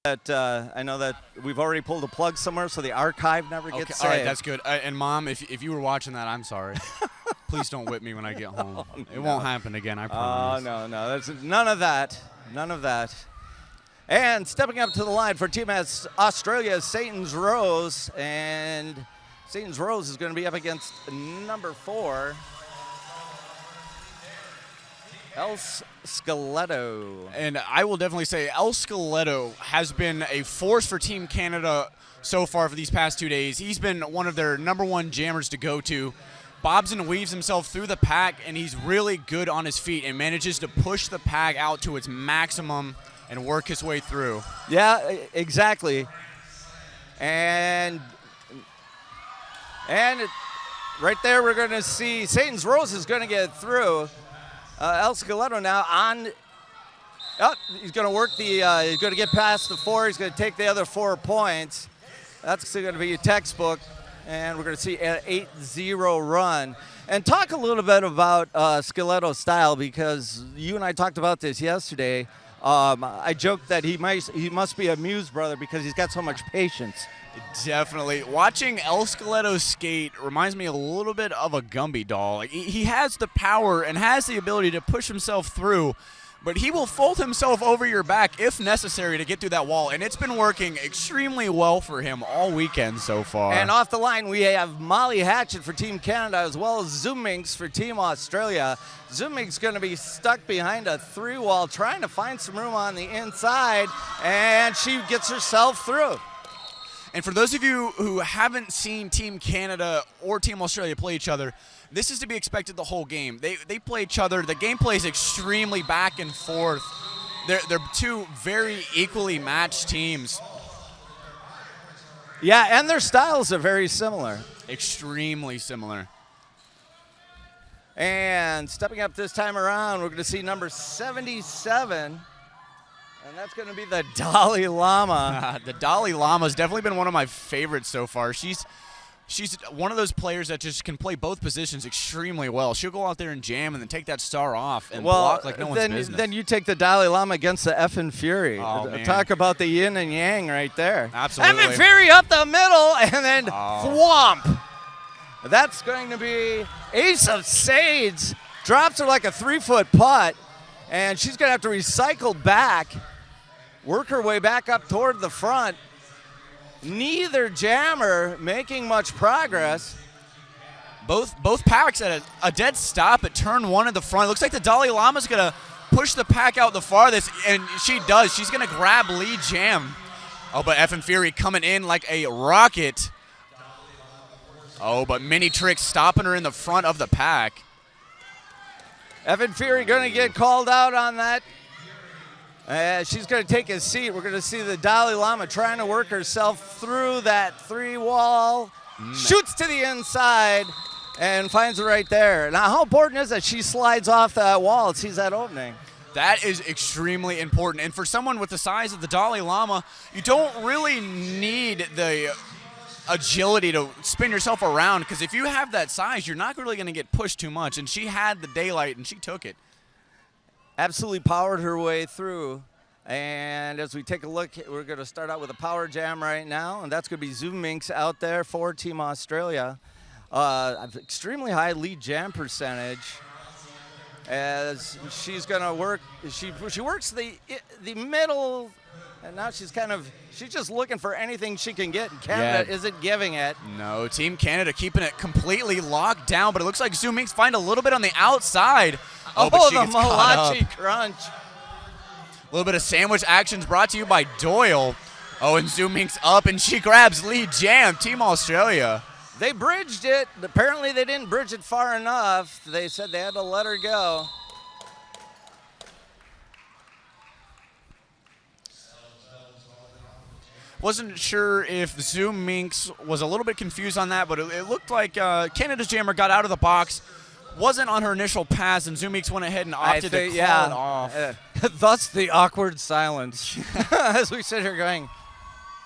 That I know that we've already pulled a plug somewhere, so the archive never gets saved. All right, that's good. And Mom, if you were watching that, I'm sorry. Please don't whip me when I get home. It won't happen again, I promise. Oh, no. There's none of that. None of that. And stepping up to the line for Team Australia is Satan's Rose. And Satan's Rose is going to be up against number 4, El Skeletto. And I will definitely say El Skeletto has been a force for Team Canada so far for these past 2 days. He's been one of their #1 jammers to go to. Bobs and weaves himself through the pack, and he's really good on his feet and manages to push the pack out to its maximum and work his way through. Yeah, exactly. And right there we're going to see Satan's Rose is going to get through. El Skeletto now on. Oh, he's going to work the. He's going to get past the 4. He's going to take the other 4 points. That's going to be a textbook, and we're going to see an 8-0 run. And talk a little bit about Skeletto's style, because you and I talked about this yesterday. I joked that he must be a Muse brother because he's got so much patience. Definitely. Watching El Skeletto skate reminds me a little bit of a Gumby doll. Like, he has the power and has the ability to push himself through, but he will fold himself over your back if necessary to get through that wall, and it's been working extremely well for him all weekend so far. And off the line, we have Molly Hatchet for Team Canada as well as Zoom Minx for Team Australia. Zoom Minx going to be stuck behind a 3 wall trying to find some room on the inside, and she gets herself through. And for those of you who haven't seen Team Canada or Team Australia play each other, this is to be expected the whole game. They play each other. The gameplay is extremely back and forth. They're 2 very equally matched teams. Yeah, and their styles are very similar. Extremely similar. And stepping up this time around, we're going to see number 77. And that's going to be the Dalai Lama. The Dalai Lama has definitely been one of my favorites so far. She's one of those players that just can play both positions extremely well. She'll go out there and jam and then take that star off and block like no one's business. Then you take the Dalai Lama against the effing Fury. Oh, man. Talk about the yin and yang right there. Absolutely. Effing Fury up the middle and then thwomp. That's going to be Ace of Spades. Drops her like a 3-foot putt, and she's going to have to recycle back. Work her way back up toward the front. Neither jammer making much progress. Both packs at a dead stop at turn 1 at the front. Looks like the Dalai Lama's going to push the pack out the farthest, and she does. She's going to grab lead jam. Oh, but Effin' Fury coming in like a rocket. Oh, but Mini Trick stopping her in the front of the pack. Effin' Fury going to get called out on that. She's going to take a seat. We're going to see the Dalai Lama trying to work herself through that 3-wall. Shoots to the inside and finds it right there. Now, how important is that she slides off that wall and sees that opening? That is extremely important. And for someone with the size of the Dalai Lama, you don't really need the agility to spin yourself around, because if you have that size, you're not really going to get pushed too much. And she had the daylight, and she took it. Absolutely powered her way through. And as we take a look, we're going to start out with a power jam right now, and that's going to be Zoom Minx out there for Team Australia. Extremely high lead jam percentage as she's going to work. She works the middle, and now she's just looking for anything she can get, and Canada isn't giving it. No, Team Canada keeping it completely locked down, but it looks like Zoom Minx find a little bit on the outside. Oh, but she the gets caught Malachi up. Crunch. A little bit of sandwich actions brought to you by Doyle. Oh, and Zoom Minx up, and she grabs lead jam. Team Australia. They bridged it. Apparently they didn't bridge it far enough. They said they had to let her go. Wasn't sure if Zoom Minx was a little bit confused on that, but it looked like Canada's jammer got out of the box. Wasn't on her initial pass, and Zoom Minx went ahead and opted to call it off. Thus the awkward silence as we sit here going,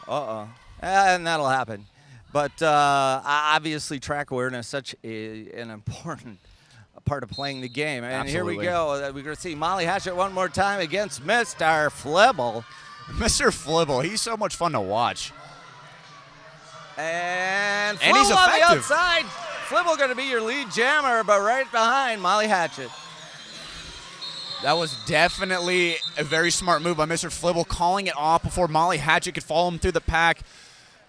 uh-oh. And that'll happen. But obviously track awareness is such an important part of playing the game. And Absolutely. Here we go. We're going to see Molly Hatchet one more time against Mr. Flibble. Mr. Flibble, he's so much fun to watch. And he's Flibble on the effective. outside. Flibble going to be your lead jammer, but right behind Molly Hatchet. That was definitely a very smart move by Mr. Flibble, calling it off before Molly Hatchet could follow him through the pack.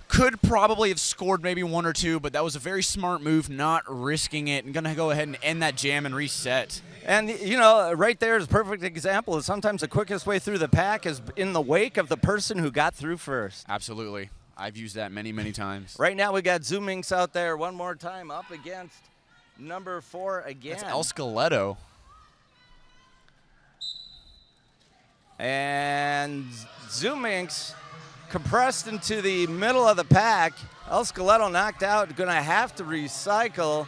Could probably have scored maybe 1 or 2, but that was a very smart move, not risking it, and going to go ahead and end that jam and reset. And, you know, right there is a perfect example of sometimes the quickest way through the pack is in the wake of the person who got through first. Absolutely. I've used that many, many times. Right now we got Zoom Inks out there one more time up against number 4 again. That's El Skeletto. And Zoom Inks compressed into the middle of the pack. El Skeletto knocked out, going to have to recycle.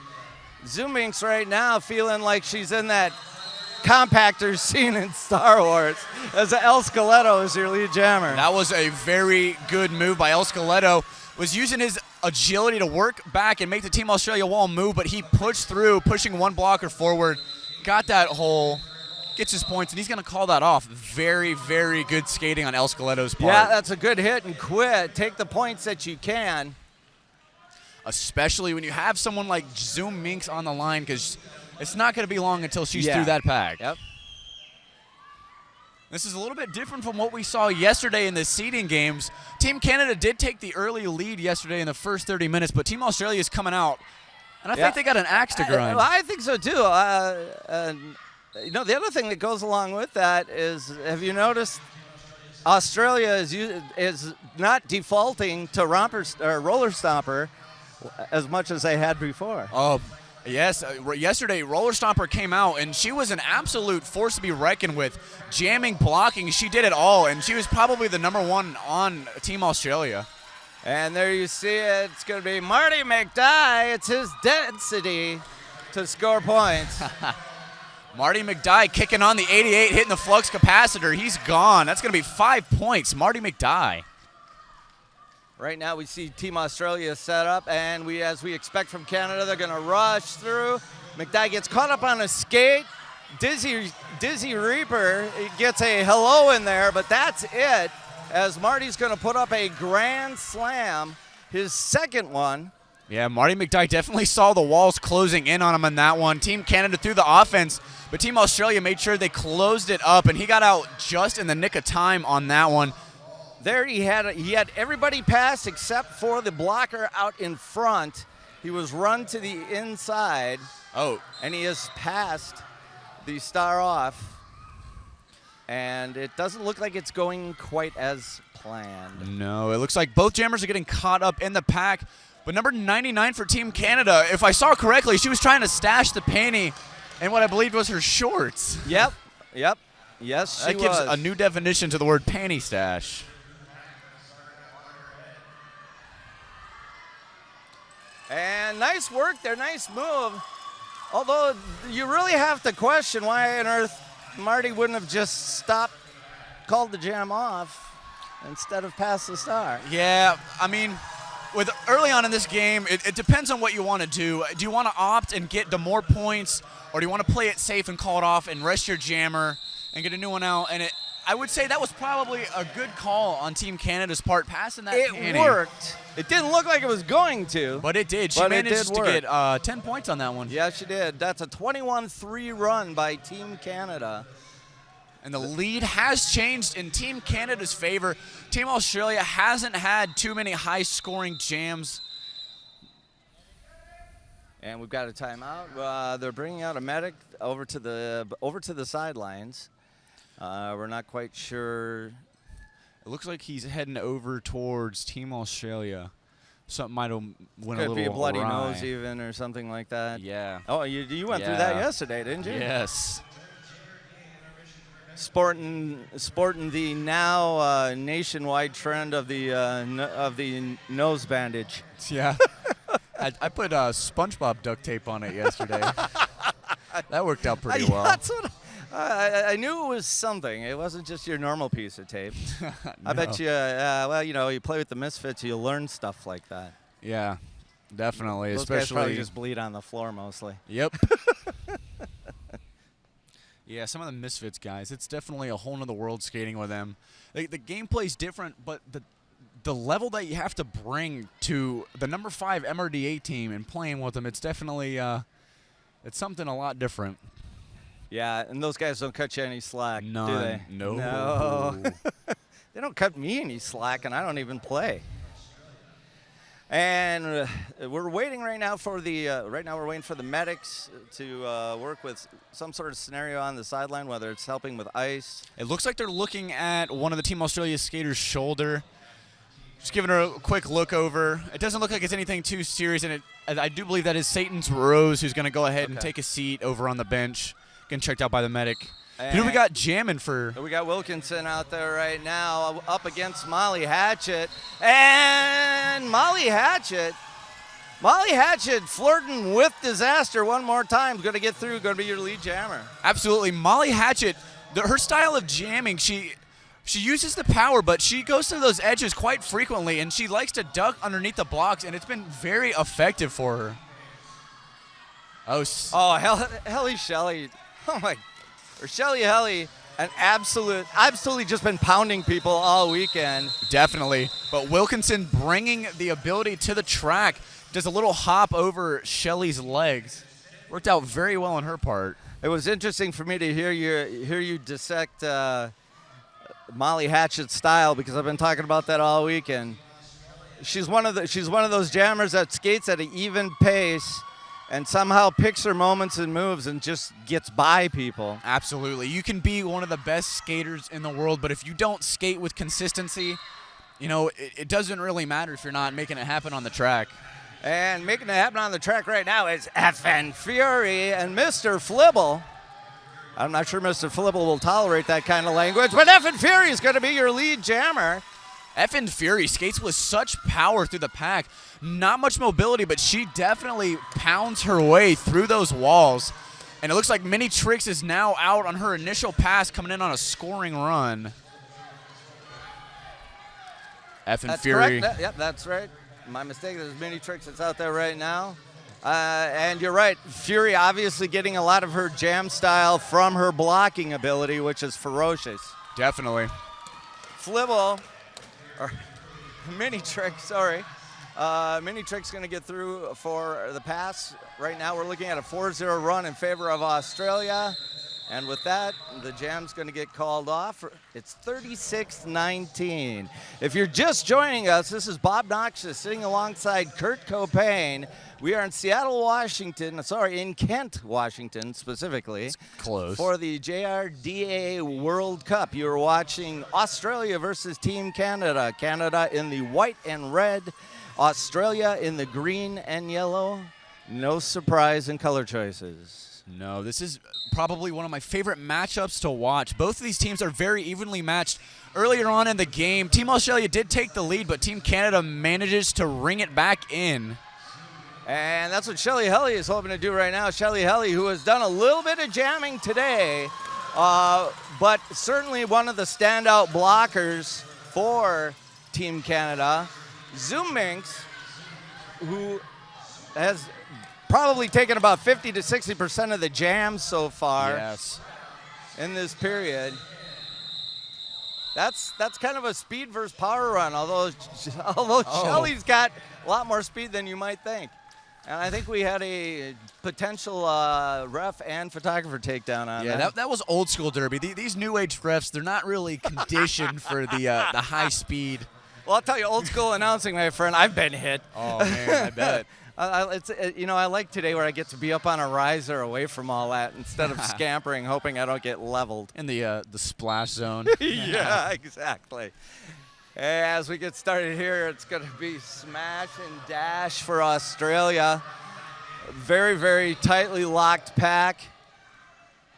Zoom Inks right now feeling like she's in that compactor scene in Star Wars as El Skeletto is your lead jammer. That was a very good move by El Skeletto. Was using his agility to work back and make the Team Australia wall move, but he pushed through, pushing one blocker forward, got that hole, gets his points, and he's going to call that off. Very, very good skating on El Skeletto's part. Yeah, that's a good hit and quit. Take the points that you can. Especially when you have someone like Zoom Minx on the line, because it's not going to be long until she's through that pack. Yep. This is a little bit different from what we saw yesterday in the seeding games. Team Canada did take the early lead yesterday in the first 30 minutes, but Team Australia is coming out, and I think they got an axe to grind. I think so, too. You know, the other thing that goes along with that is, have you noticed Australia is not defaulting to roller stomper as much as they had before. Oh, yes. Yesterday, Roller Stomper came out, and she was an absolute force to be reckoned with. Jamming, blocking, she did it all, and she was probably the #1 on Team Australia. And there you see it. It's going to be Marty McDye. It's his density to score points. Marty McDye kicking on the 88, hitting the flux capacitor. He's gone. That's going to be 5 points. Marty McDye. Right now we see Team Australia set up, and as we expect from Canada, they're going to rush through. McDye gets caught up on a skate. Dizzy Reaper gets a hello in there, but that's it, as Marty's going to put up a grand slam, his second one. Yeah, Marty McDye definitely saw the walls closing in on him on that one. Team Canada threw the offense, but Team Australia made sure they closed it up, and he got out just in the nick of time on that one. There he had everybody pass except for the blocker out in front. He was run to the inside. Oh. And he has passed the star off. And it doesn't look like it's going quite as planned. No, it looks like both jammers are getting caught up in the pack. But number 99 for Team Canada, if I saw correctly, she was trying to stash the panty in what I believed was her shorts. Yep. Yes, she was. That gives a new definition to the word panty stash. And nice work there, nice move. Although you really have to question why on earth Marty wouldn't have just stopped, called the jam off, instead of pass the star. Yeah, I mean, with early on in this game, it depends on what you want to do. Do you want to opt and get the more points, or do you want to play it safe and call it off and rest your jammer and get a new one out? And I would say that was probably a good call on Team Canada's part, passing that panty. It worked. It didn't look like it was going to. But it did. She managed to get 10 points on that one. Yeah, she did. That's a 21-3 run by Team Canada. And the lead has changed in Team Canada's favor. Team Australia hasn't had too many high-scoring jams. And we've got a timeout. They're bringing out a medic over to the sidelines. We're not quite sure. It looks like he's heading over towards Team Australia. Something might have went a little Could be a bloody awry. nose even or something like that. Yeah. Oh, you went through that yesterday, didn't you? Yes. Sporting the now nationwide trend of the nose bandage. Yeah. I put SpongeBob duct tape on it yesterday. That worked out pretty well. That's what I knew it was something. It wasn't just your normal piece of tape. No. I bet you, well, you know, you play with the Misfits, you learn stuff like that. Yeah, definitely. Those especially guys probably just bleed on the floor mostly. Yep. Yeah, some of the Misfits guys, it's definitely a whole nother world skating with them. The gameplay's different, but the level that you have to bring to the number 5 MRDA team and playing with them, it's definitely it's something a lot different. Yeah, and those guys don't cut you any slack, None. do they? No. They don't cut me any slack, and I don't even play. And we're waiting right now for the we're waiting for the medics to work with some sort of scenario on the sideline, whether it's helping with ice. It looks like they're looking at one of the Team Australia skaters' shoulder. Just giving her a quick look over. It doesn't look like it's anything too serious, and I do believe that is Satan's Rose, who's going to go ahead and take a seat over on the bench, getting checked out by the medic. And who do we got jamming for? We got Wilkinson out there right now up against Molly Hatchet. And Molly Hatchet flirting with disaster one more time. Going to get through, going to be your lead jammer. Absolutely. Molly Hatchet, her style of jamming, she uses the power, but she goes to those edges quite frequently, and she likes to duck underneath the blocks, and it's been very effective for her. Helly Shelley. Oh, my. Or Shelly Helly, absolutely just been pounding people all weekend. Definitely. But Wilkinson bringing the ability to the track, does a little hop over Shelly's legs. Worked out very well on her part. It was interesting for me to hear you dissect Molly Hatchet's style, because I've been talking about that all weekend. She's one of those jammers that skates at an even pace and somehow picks her moments and moves and just gets by people. Absolutely. You can be one of the best skaters in the world, but if you don't skate with consistency, it doesn't really matter if you're not making it happen on the track. And making it happen on the track right now is FN Fury and Mr. Flibble. I'm not sure Mr. Flibble will tolerate that kind of language, but FN Fury is going to be your lead jammer. FN Fury skates with such power through the pack. Not much mobility, but she definitely pounds her way through those walls. And it looks like Mini Tricks is now out on her initial pass, coming in on a scoring run. FN Fury. Correct. Yep, that's right. My mistake. There's Mini Tricks that's out there right now. And you're right. Fury obviously getting a lot of her jam style from her blocking ability, which is ferocious. Definitely. Flibble. Or Mini Trick, sorry. Mini Trick's going to get through for the pass. Right now we're looking at a 4-0 run in favor of Australia. And with that, the jam's going to get called off. It's 36-19. If you're just joining us, this is Bob Noxious sitting alongside Kurt Copain. We are in Seattle, Washington. In Kent, Washington, specifically. It's close. For the JRDA World Cup. You're watching Australia versus Team Canada. Canada in the white and red. Australia in the green and yellow. No surprise in color choices. No, this is probably one of my favorite matchups to watch. Both of these teams are very evenly matched. Earlier on in the game, Team Australia did take the lead, but Team Canada manages to ring it back in. And that's what Shelly Helly is hoping to do right now. Shelly Helly, who has done a little bit of jamming today, but certainly one of the standout blockers for Team Canada. Zoom Minx, who has probably taken about 50 to 60% of the jams so far in this period. That's kind of a speed versus power run, although Shelly's got a lot more speed than you might think. And I think we had a potential ref and photographer takedown on that. Yeah, that was old school derby. These new age refs, they're not really conditioned for the high speed. Well, I'll tell you, old school announcing, my friend, I've been hit. Oh, man, I bet. I like today where I get to be up on a riser away from all that instead of scampering, hoping I don't get leveled. In the splash zone. Yeah, exactly. As we get started here, it's going to be smash and dash for Australia. Very, very tightly locked pack.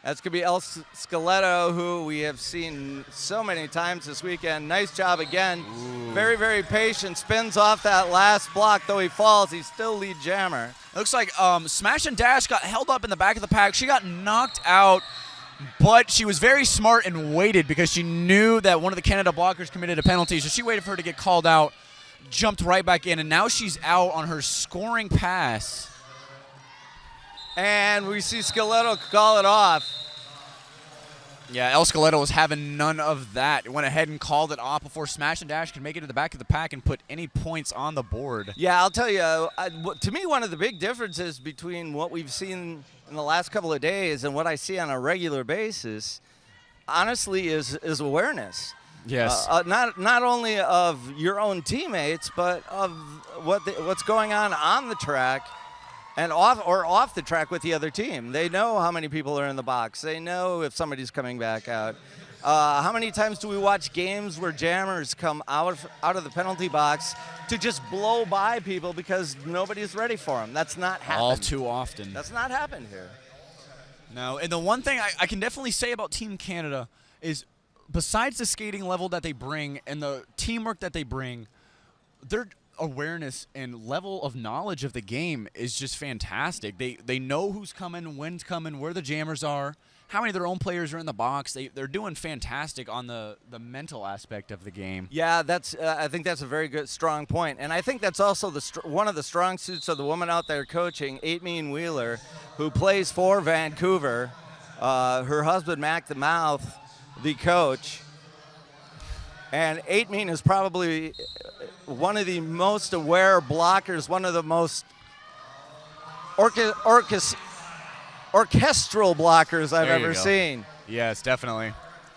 That's going to be El Skeletto, who we have seen so many times this weekend. Nice job again. Ooh. Very, very patient. Spins off that last block. Though he falls, he's still lead jammer. Looks like Smash and Dash got held up in the back of the pack. She got knocked out, but she was very smart and waited because she knew that one of the Canada blockers committed a penalty. So she waited for her to get called out, jumped right back in, and now she's out on her scoring pass. And we see Skeletto call it off. Yeah, El Skeletto was having none of that. It went ahead and called it off before Smash and Dash could make it to the back of the pack and put any points on the board. Yeah, I'll tell you, to me, one of the big differences between what we've seen in the last couple of days and what I see on a regular basis, honestly, is awareness. Yes. Not only of your own teammates, but of what's going on the track and off the track with the other team. They know how many people are in the box. They know if somebody's coming back out. How many times do we watch games where jammers come out of the penalty box to just blow by people because nobody's ready for them? That's not happened. All too often. That's not happened here. No, and the one thing I can definitely say about Team Canada is besides the skating level that they bring and the teamwork that they bring, their awareness and level of knowledge of the game is just fantastic. They know who's coming, when's coming, where the jammers are, how many of their own players are in the box. They're doing fantastic on the mental aspect of the game. Yeah, I think that's a very good, strong point. And I think that's also one of the strong suits of the woman out there coaching, Aitmeen Wheeler, who plays for Vancouver. Her husband, Mac the Mouth, the coach. And Aitmeen is probably one of the most aware blockers, one of the most orchestral blockers I've ever seen. Yes, definitely.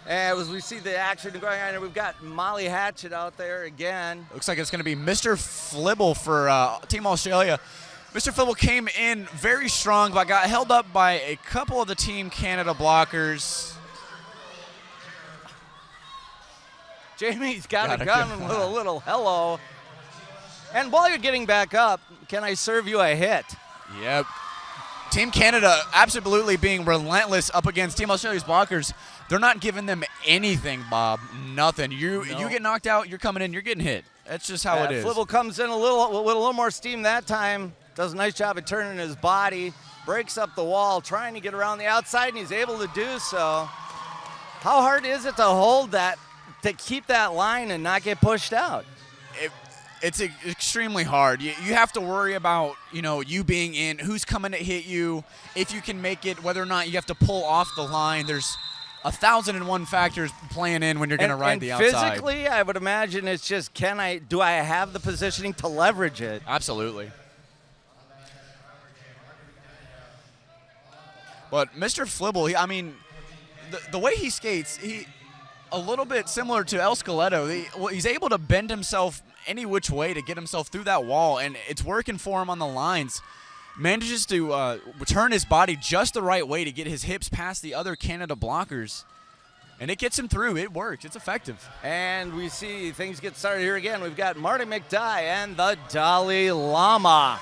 And as we see the action going on here, we've got Molly Hatchett out there again. Looks like it's going to be Mr. Flibble for Team Australia. Mr. Flibble came in very strong, but got held up by a couple of the Team Canada blockers. Jamie's got a gun with a little hello. And while you're getting back up, can I serve you a hit? Yep. Team Canada absolutely being relentless up against Team Australia's blockers. They're not giving them anything, Bob. Nothing. You get knocked out, you're coming in, you're getting hit. That's just how it is. Flibble comes in with a little more steam that time. Does a nice job of turning his body. Breaks up the wall, trying to get around the outside, and he's able to do so. How hard is it to hold that, to keep that line and not get pushed out? It's extremely hard. You have to worry about, you being in, who's coming to hit you, if you can make it, whether or not you have to pull off the line. There's 1,001 factors playing in when you're going to ride the outside. Physically, I would imagine it's just, do I have the positioning to leverage it? Absolutely. But Mr. Flibble, the way he skates, a little bit similar to El Skeletto. He's able to bend himself any which way to get himself through that wall, and it's working for him on the lines. Manages to turn his body just the right way to get his hips past the other Canada blockers, and it gets him through. It works. It's effective. And we see things get started here again. We've got Marty McDye and the Dalai Lama.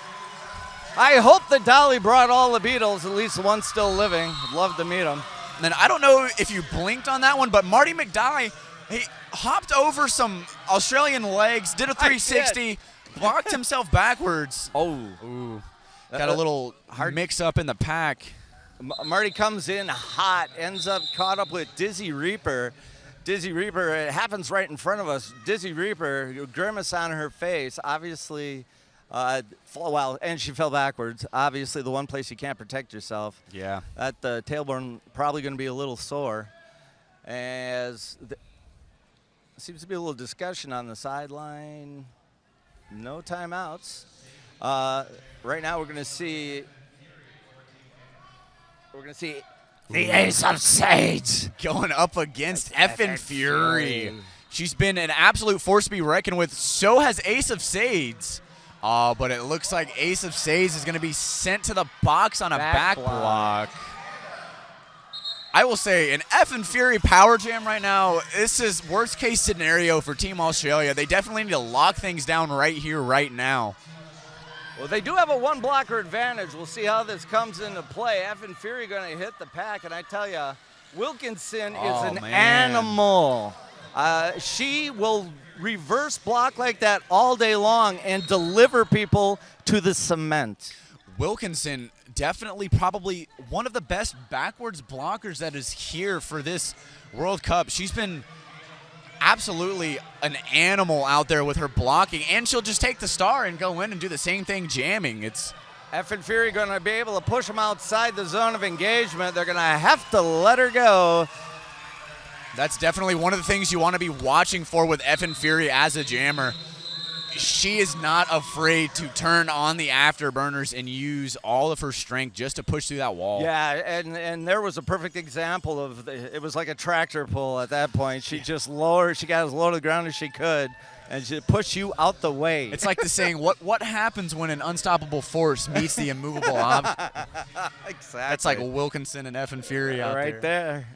I hope the Dalai brought all the Beatles, at least one still living. I'd love to meet him. And I don't know if you blinked on that one, but Marty McDye, he hopped over some Australian legs, did a 360, blocked himself backwards. Ooh. Got a little hard mix up in the pack. Marty comes in hot, ends up caught up with Dizzy Reaper. Dizzy Reaper, it happens right in front of us. Dizzy Reaper, grimace on her face, obviously, and she fell backwards. Obviously, the one place you can't protect yourself. Yeah. That tailbone probably going to be a little sore. As seems to be a little discussion on the sideline. No timeouts. Right now, we're going to see the Ace of Sage going up against Effin' Fury. She's been an absolute force to be reckoned with. So has Ace of Sage. But it looks like Ace of Sage is going to be sent to the box on a back block. I will say, an Effin' Fury power jam right now, this is worst case scenario for Team Australia. They definitely need to lock things down right here, right now. Well, they do have a one blocker advantage. We'll see how this comes into play. Effin' Fury going to hit the pack, and I tell you, Wilkinson is an animal. She will reverse block like that all day long and deliver people to the cement. Wilkinson, definitely probably one of the best backwards blockers that is here for this World Cup. She's been absolutely an animal out there with her blocking, and she'll just take the star and go in and do the same thing jamming. Effin' Fury going to be able to push them outside the zone of engagement. They're going to have to let her go. That's definitely one of the things you want to be watching for with Effin Fury as a jammer. She is not afraid to turn on the afterburners and use all of her strength just to push through that wall. Yeah, and there was a perfect example of it was like a tractor pull at that point. She just lowered, she got as low to the ground as she could, and she pushed you out the way. It's like the saying, what happens when an unstoppable force meets the immovable object? Exactly. That's like Wilkinson and Effin Fury out right there.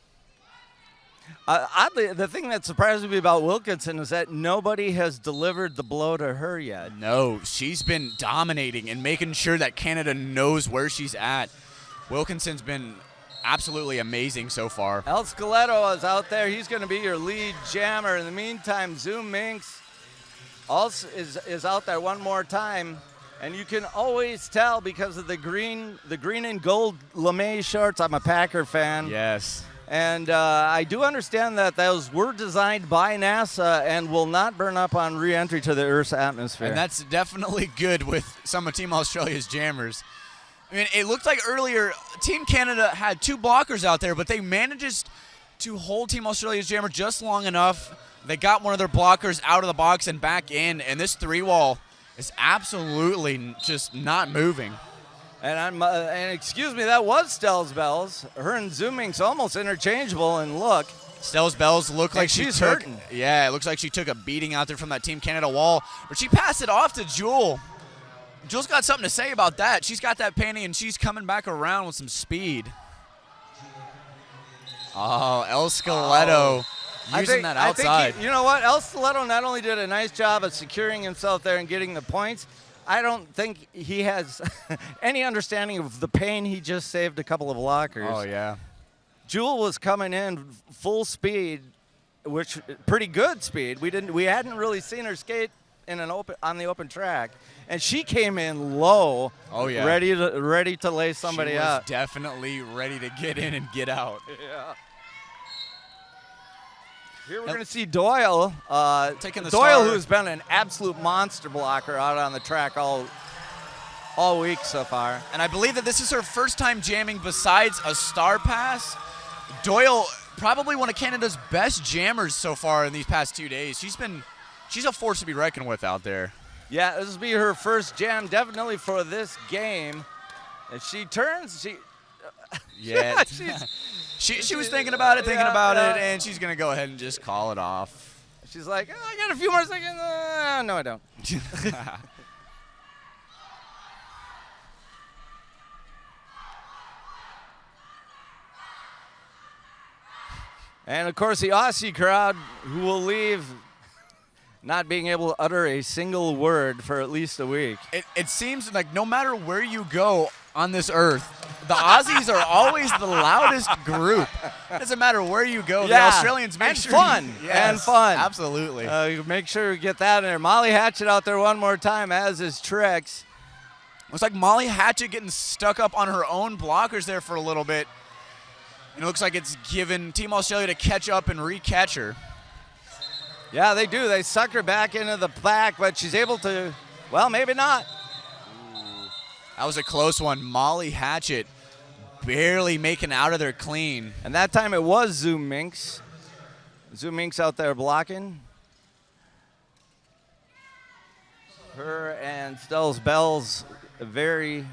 Oddly, the thing that surprised me about Wilkinson is that nobody has delivered the blow to her yet. No, she's been dominating and making sure that Canada knows where she's at. Wilkinson's been absolutely amazing so far. El Skeletto is out there. He's going to be your lead jammer. In the meantime, Zoom Minx also is out there one more time. And you can always tell because of the green and gold lame shorts. I'm a Packer fan. Yes. And I do understand that those were designed by NASA and will not burn up on re-entry to the Earth's atmosphere. And that's definitely good with some of Team Australia's jammers. I mean, it looked like earlier Team Canada had 2 blockers out there, but they managed to hold Team Australia's jammer just long enough. They got one of their blockers out of the box and back in, and this 3-wall is absolutely just not moving. And and excuse me, that was Stell's Bells. Her and Zoom Minx almost interchangeable in look. Stell's Bells look like she's took, hurting. Yeah, it looks like she took a beating out there from that Team Canada wall, but she passed it off to Jewel. Jewel's got something to say about that. She's got that panty, and she's coming back around with some speed. Oh, El Skeletto using that outside. I think you know what? El Skeletto not only did a nice job of securing himself there and getting the points, I don't think he has any understanding of the pain he just saved a couple of blockers. Oh, yeah. Jewel was coming in full speed, which pretty good speed. We hadn't really seen her skate in on the open track, and she came in low. Oh, yeah. Ready to lay somebody out. She was definitely ready to get in and get out. Yeah. Here we're going to see Doyle. Taking the Doyle, star. who's been an absolute monster blocker out on the track all week so far. And I believe that this is her first time jamming besides a star pass. Doyle, probably one of Canada's best jammers so far in these past 2 days. She's a force to be reckoned with out there. Yeah, this will be her first jam, definitely for this game. And she turns, Yeah. She was thinking about it, and she's going to go ahead and just call it off. She's like, I got a few more seconds. No, I don't. And, of course, the Aussie crowd who will leave not being able to utter a single word for at least a week. It seems like no matter where you go on this earth, the Aussies are always the loudest group. Doesn't matter where you go. The Australians make sure fun. And fun. Absolutely. Make sure you get that in there. Molly Hatchet out there one more time, as is Trex. Looks like Molly Hatchet getting stuck up on her own blockers there for a little bit. And it looks like it's given Team Australia to catch up and re-catch her. Yeah, they do. They suck her back into the back, but she's able to, well, maybe not. That was a close one. Molly Hatchet barely making out of there clean. And that time it was Zoom Minx. Zoom Minx out there blocking. Her and Stell's Bells very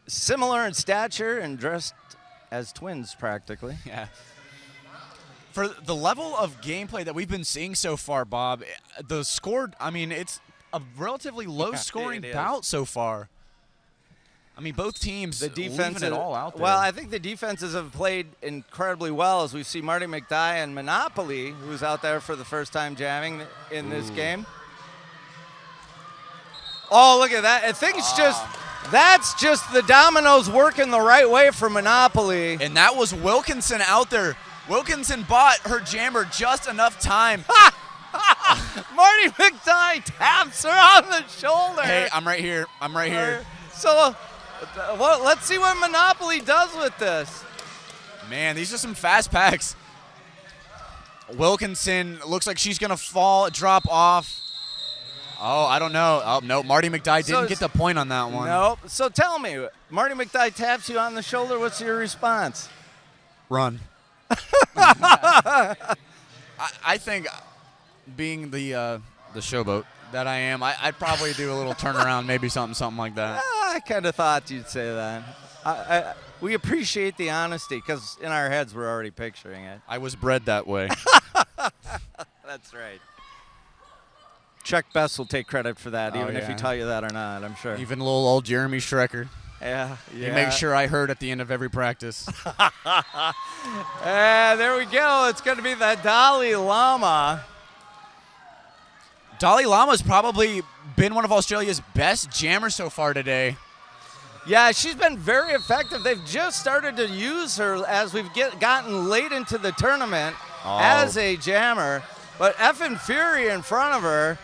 similar in stature and dressed as twins practically. Yeah. For the level of gameplay that we've been seeing so far, Bob, the score, I mean, it's a relatively low-scoring bout so far. I mean, both teams leaving it all out there. Well, I think the defenses have played incredibly well, as we see Marty McDye and Monopoly, who's out there for the first time jamming in this game. Oh, look at that. I think it's that's just the dominoes working the right way for Monopoly. And that was Wilkinson out there. Wilkinson bought her jammer just enough time. Marty McDye taps her on the shoulder. Hey, I'm right here. I'm right here. So, well, let's see what Monopoly does with this. Man, these are some fast packs. Wilkinson looks like she's going to drop off. Oh, I don't know. Oh, no, Marty McDye didn't get the point on that one. Nope. So tell me, Marty McDye taps you on the shoulder. What's your response? Run. I think being the showboat that I am, I'd probably do a little turnaround, maybe something like that. I kind of thought you'd say that. We appreciate the honesty because in our heads we're already picturing it. I was bred that way. That's right. Chuck Best will take credit for that, even if he yeah. tell you that or not, I'm sure. Even little old Jeremy Schrecker. Yeah. He makes sure I heard at the end of every practice. And there we go. It's going to be the Dalai Lama. Dalai Lama's probably been one of Australia's best jammers so far today. Yeah, she's been very effective. They've just started to use her as we've gotten late into the tournament as a jammer. But Effin' Fury in front of her,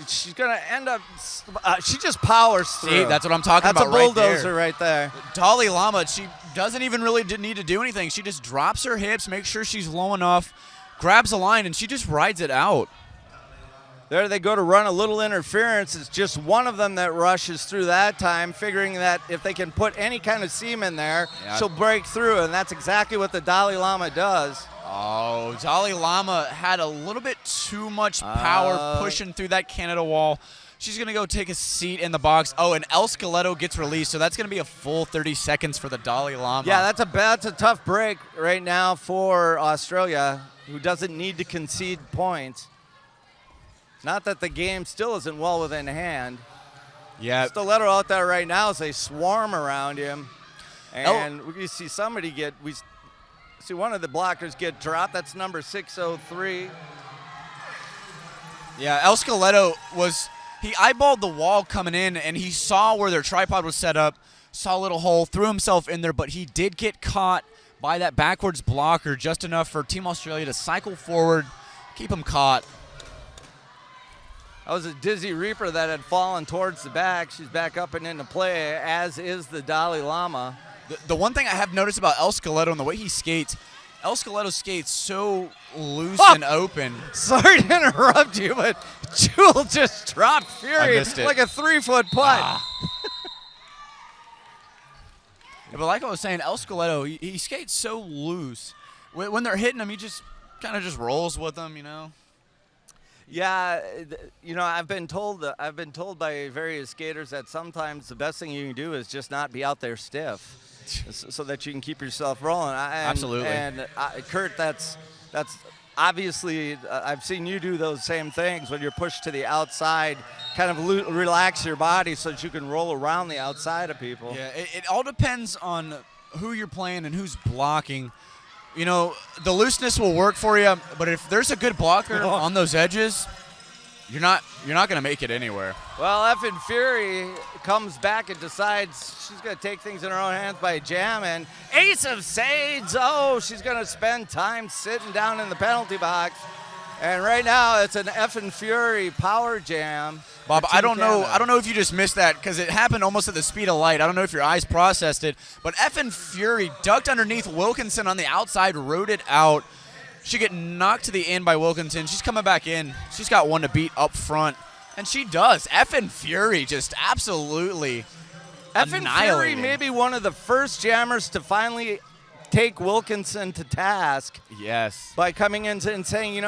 she's going to end up she just powers through. See, that's what I'm talking about right there. That's a bulldozer there. right there. Dalai Lama, she doesn't even really need to do anything. She just drops her hips, makes sure she's low enough, grabs a line, and she just rides it out. There they go to run a little interference. It's just one of them that rushes through that time, figuring that if they can put any kind of seam in there, she'll break through, and that's exactly what the Dalai Lama does. Oh, Dalai Lama had a little bit too much power pushing through that Canada wall. She's going to go take a seat in the box. Oh, and El Skeletto gets released, so that's going to be a full 30 seconds for the Dalai Lama. Yeah, that's a tough break right now for Australia, who doesn't need to concede points. Not that the game still isn't well within hand. Yeah. Stiletto out there right now as they swarm around him. And we see somebody we see one of the blockers get dropped. That's number 603. Yeah, El Skeletto he eyeballed the wall coming in, and he saw where their tripod was set up, saw a little hole, threw himself in there, but he did get caught by that backwards blocker just enough for Team Australia to cycle forward, keep him caught. That was a Dizzy Reaper that had fallen towards the back. She's back up and into play, as is the Dalai Lama. The one thing I have noticed about El Skeletto and the way he skates, El Skeletto skates so loose and open. Sorry to interrupt you, but Jewel just dropped Fury I missed it. like a 3-foot putt. Yeah, but like I was saying, El Skeletto, he skates so loose. When they're hitting him, he just kind of just rolls with them, you know. Yeah, I've been told by various skaters that sometimes the best thing you can do is just not be out there stiff, so that you can keep yourself rolling. Absolutely. And Kurt, that's obviously I've seen you do those same things when you're pushed to the outside, kind of relax your body so that you can roll around the outside of people. Yeah, it all depends on who you're playing and who's blocking. You know, the looseness will work for you, but if there's a good blocker on those edges, you're not going to make it anywhere. Well, Effin' Fury comes back and decides she's going to take things in her own hands by jamming. Ace of Spades. Oh, she's going to spend time sitting down in the penalty box. And right now it's an Effin' Fury power jam. Bob, I don't know if you just missed that because it happened almost at the speed of light. I don't know if your eyes processed it, but Effin' Fury ducked underneath Wilkinson on the outside, rode it out. She get knocked to the end by Wilkinson. She's coming back in. She's got one to beat up front, and she does. Effin' Fury just absolutely Effin' Fury may be one of the first jammers to finally take Wilkinson to task. Yes. By coming in and saying,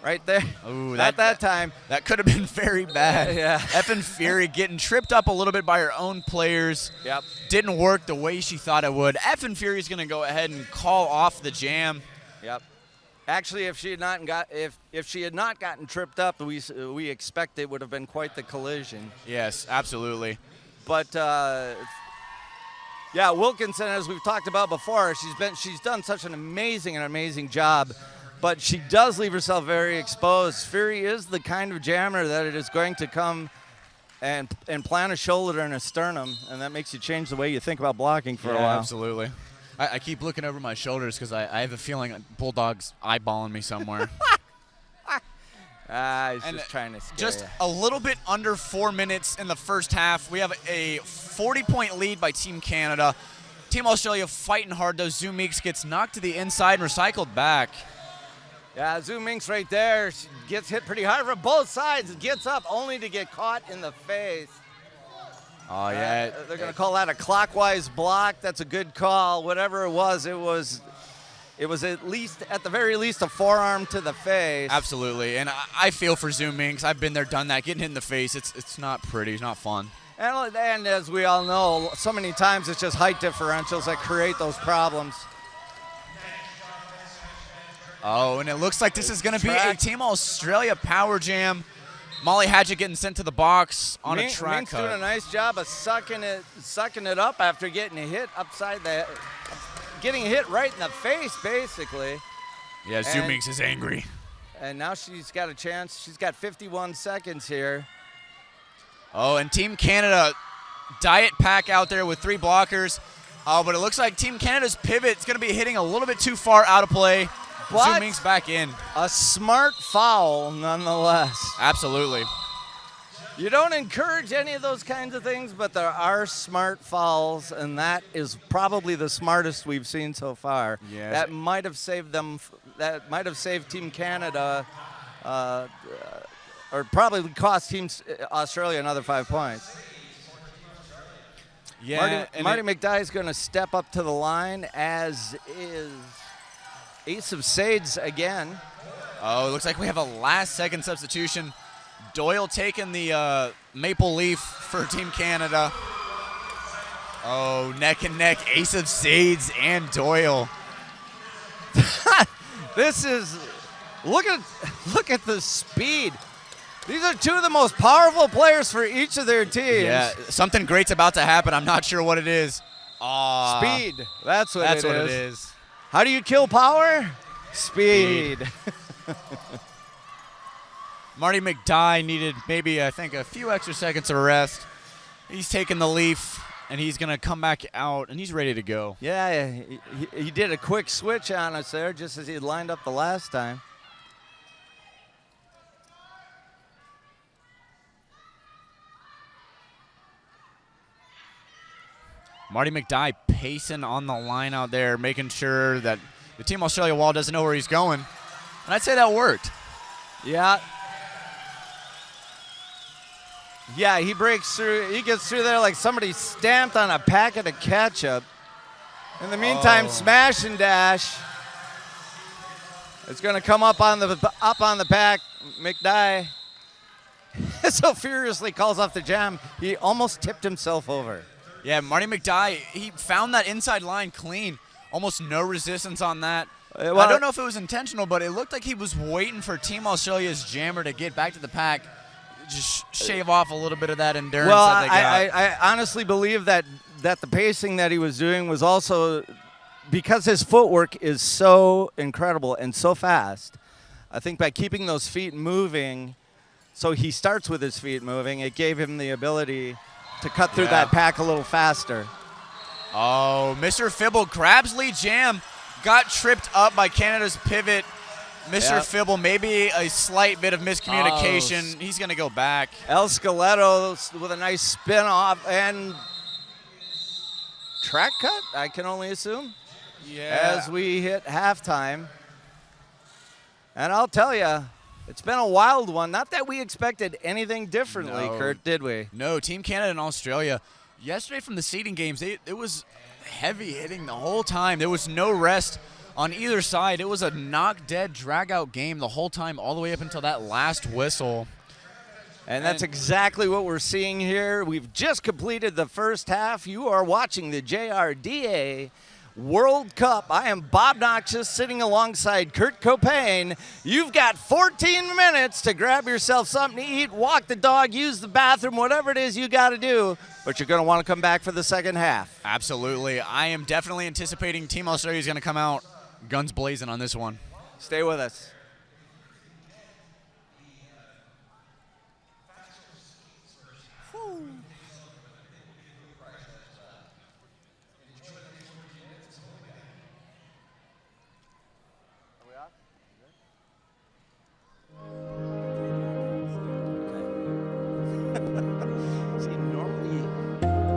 right there. Ooh, that time. That could have been very bad. Yeah. Effin' Fury getting tripped up a little bit by her own players. Yep. Didn't work the way she thought it would. Effin' Fury's going to go ahead and call off the jam. Yep. Actually, if she had not gotten tripped up, we expect it would have been quite the collision. Yes, absolutely. But yeah, Wilkinson, as we've talked about before, she's done such an amazing job, but she does leave herself very exposed. Fury is the kind of jammer that it is going to come and plant a shoulder and a sternum, and that makes you change the way you think about blocking for a while. Absolutely. I keep looking over my shoulders because I have a feeling Bulldog's eyeballing me somewhere. He's just trying to scare you. A little bit under 4 minutes in the first half. We have a 40-point lead by Team Canada. Team Australia fighting hard, though. Zoom Meeks gets knocked to the inside and recycled back. Yeah, Zoom Meeks right there. She gets hit pretty hard from both sides. Gets up only to get caught in the face. Oh, yeah. They're going to call that a clockwise block. That's a good call. Whatever it was at the very least, a forearm to the face. Absolutely. And I feel for Zoom Minx. I've been there, done that. Getting hit in the face, it's not pretty. It's not fun. And as we all know, so many times it's just height differentials that create those problems. Oh, and it looks like this is going to be a Team Australia power jam. Molly Hatchet getting sent to the box on a track Mink's cut. doing a nice job of sucking it up after getting hit getting hit right in the face, basically. Yeah, Zoom Minx is angry. And now she's got a chance. She's got 51 seconds here. Oh, and Team Canada, diet pack out there with 3 blockers. But it looks like Team Canada's pivot is going to be hitting a little bit too far out of play. Zoom Minx back in. A smart foul, nonetheless. Absolutely. You don't encourage any of those kinds of things, but there are smart fouls, and that is probably the smartest we've seen so far. Yes. That might have saved them. That might have saved Team Canada, or probably cost Team Australia another 5 points. Yeah, Marty McDye is going to step up to the line, as is Ace of Sades again. Oh, it looks like we have a last-second substitution. Doyle taking the maple leaf for Team Canada. Oh, neck and neck, Ace of Sades and Doyle. This is look at the speed. These are two of the most powerful players for each of their teams. Yeah, something great's about to happen. I'm not sure what it is. Speed. That's what it is. How do you kill power? Speed. Marty McDye needed maybe, I think, a few extra seconds of rest. He's taking the leaf, and he's going to come back out, and he's ready to go. Yeah, he did a quick switch on us there, just as he had lined up the last time. Marty McDye pacing on the line out there, making sure that the Team Australia wall doesn't know where he's going. And I'd say that worked. Yeah. Yeah, he breaks through. He gets through there like somebody stamped on a packet of ketchup. In the meantime, smash and dash. It's going to come up on the back. McDye so furiously calls off the jam, he almost tipped himself over. Yeah, Marty McDye, he found that inside line clean. Almost no resistance on that. Well, I don't know if it was intentional, but it looked like he was waiting for Team Australia's jammer to get back to the pack, just shave off a little bit of that endurance that they got. I honestly believe that the pacing that he was doing was also because his footwork is so incredible and so fast. I think by keeping those feet moving, so he starts with his feet moving, it gave him the ability to cut through that pack a little faster. Oh, Mr. Fibble grabs lead jam, got tripped up by Canada's pivot. Mr. Fibble, maybe a slight bit of miscommunication. He's going to go back. El Skeletto with a nice spin off and track cut, I can only assume, as we hit halftime. And I'll tell you, it's been a wild one. Not that we expected anything differently, Kurt, did we? No, Team Canada and Australia. Yesterday from the seeding games, it was heavy hitting the whole time. There was no rest on either side. It was a knock-dead, drag-out game the whole time, all the way up until that last whistle. And that's exactly what we're seeing here. We've just completed the first half. You are watching the JRDA World Cup. I am Bob Noxious sitting alongside Kurt Copain. You've got 14 minutes to grab yourself something to eat, walk the dog, use the bathroom, whatever it is you got to do. But you're going to want to come back for the second half. Absolutely. I am definitely anticipating Team Australia is going to come out guns blazing on this one. Stay with us. See, normally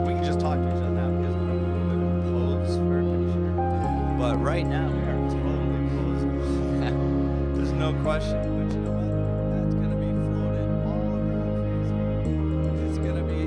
we can just talk to each other now because we're going to pose for a picture. But right now we are totally posers. There's no question. But you know what? That's going to be floated all around Facebook. It's going to be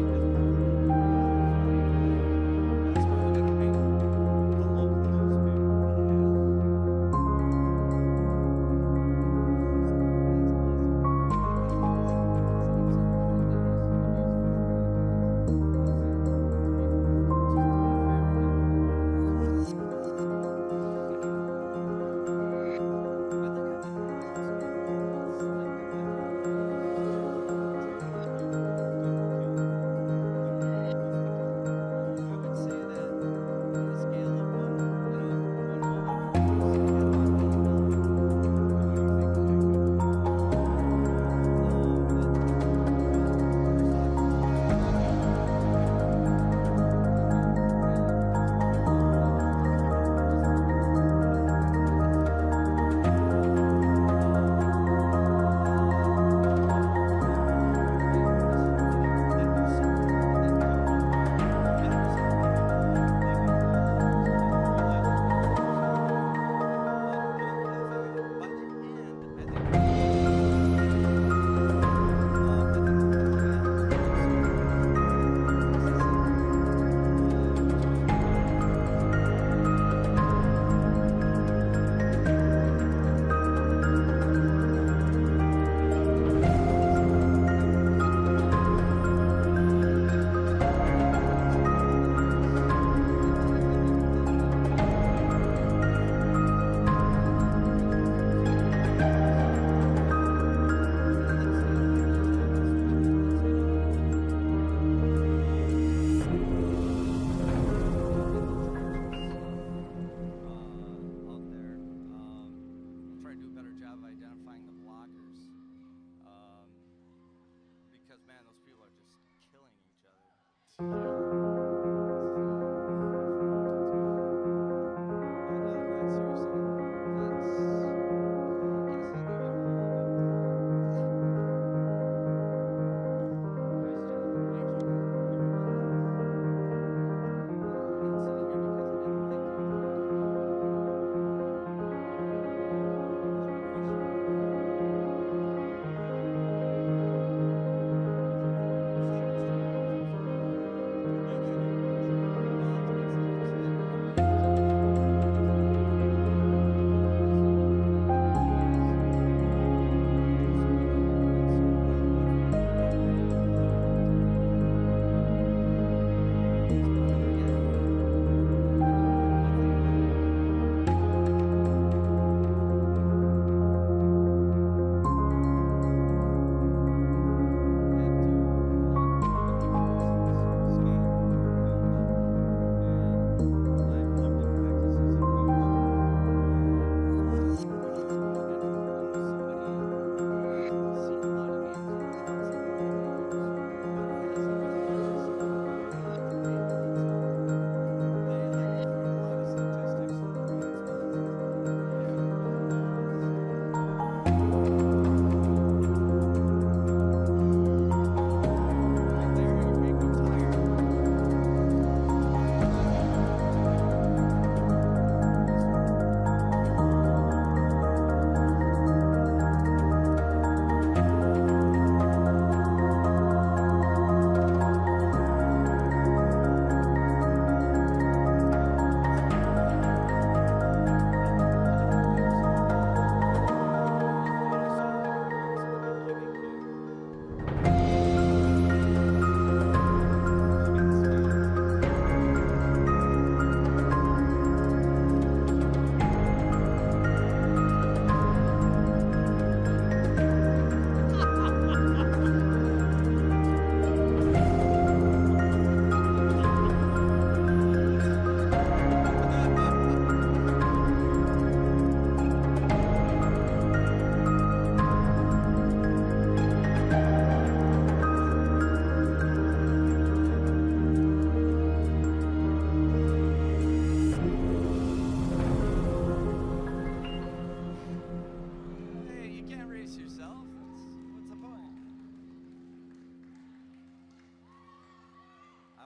I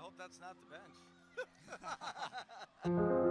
hope that's not the bench.